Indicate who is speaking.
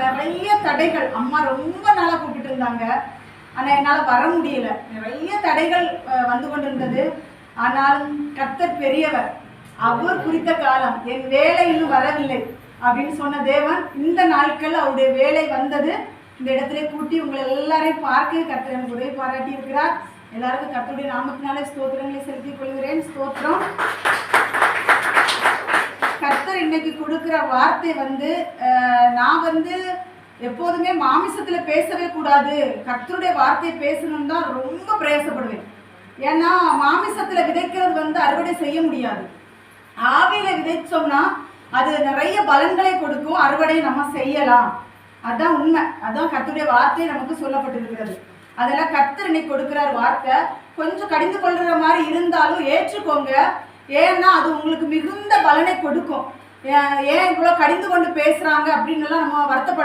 Speaker 1: நிறைய தடைகள். அம்மா ரொம்ப நாளா கூப்பிட்டு இருந்தாங்க, ஆனா என்னால வர முடியல. நிறைய தடைகள் வந்து கொண்டிருந்தது. ஆனாலும் கர்த்தர் பெரியவர், அவர் குறித்த காலம், என் வேலை இன்னும் வரவில்லை அப்படின்னு சொன்ன தேவன் இந்த நாட்கள் அவருடைய வேலை வந்தது. இந்த இடத்துல கூட்டி உங்களை எல்லாரையும் பார்க்க கர்த்தர் எனக்கு உதவி பாராட்டி இருக்கிறார். எல்லாருக்கும் கர்த்தருடைய நாமத்தினாலே ஸ்தோத்திரங்களை செலுத்திக் கொள்கிறேன். ஸ்தோத்திரம். கர்த்தர் இன்னைக்கு கொடுக்குற வார்த்தை நான் எப்போதுமே மாமிசத்துல பேசவே கூடாது, கர்த்தருடைய வார்த்தையை பேசணும்னு தான் ரொம்ப பிரயாசப்படுவேன். ஏன்னா மாமிசத்துல விதைக்கிறது அறுவடை செய்ய முடியாது. ஆவியில விதைச்சோம்னா அது நிறைய பலன்களை கொடுக்கும், அறுவடை நம்ம செய்யலாம். அதான் உண்மை. அதான் கர்த்தருடைய வார்த்தை நமக்கு சொல்லப்பட்டிருக்கிறது. அதெல்லாம் கர்த்தர் இன்னைக்கு கொடுக்கிறார் வார்த்தை. கொஞ்சம் கடிந்து கொள்ற மாதிரி இருந்தாலும் ஏற்றுக்கோங்க. ஏன்னா அது உங்களுக்கு மிகுந்த பலனை கொடுக்கும். ஏன் இவ்வளோ கடிந்து கொண்டு பேசுறாங்க அப்படின்னு எல்லாம் நம்ம வருத்தப்பட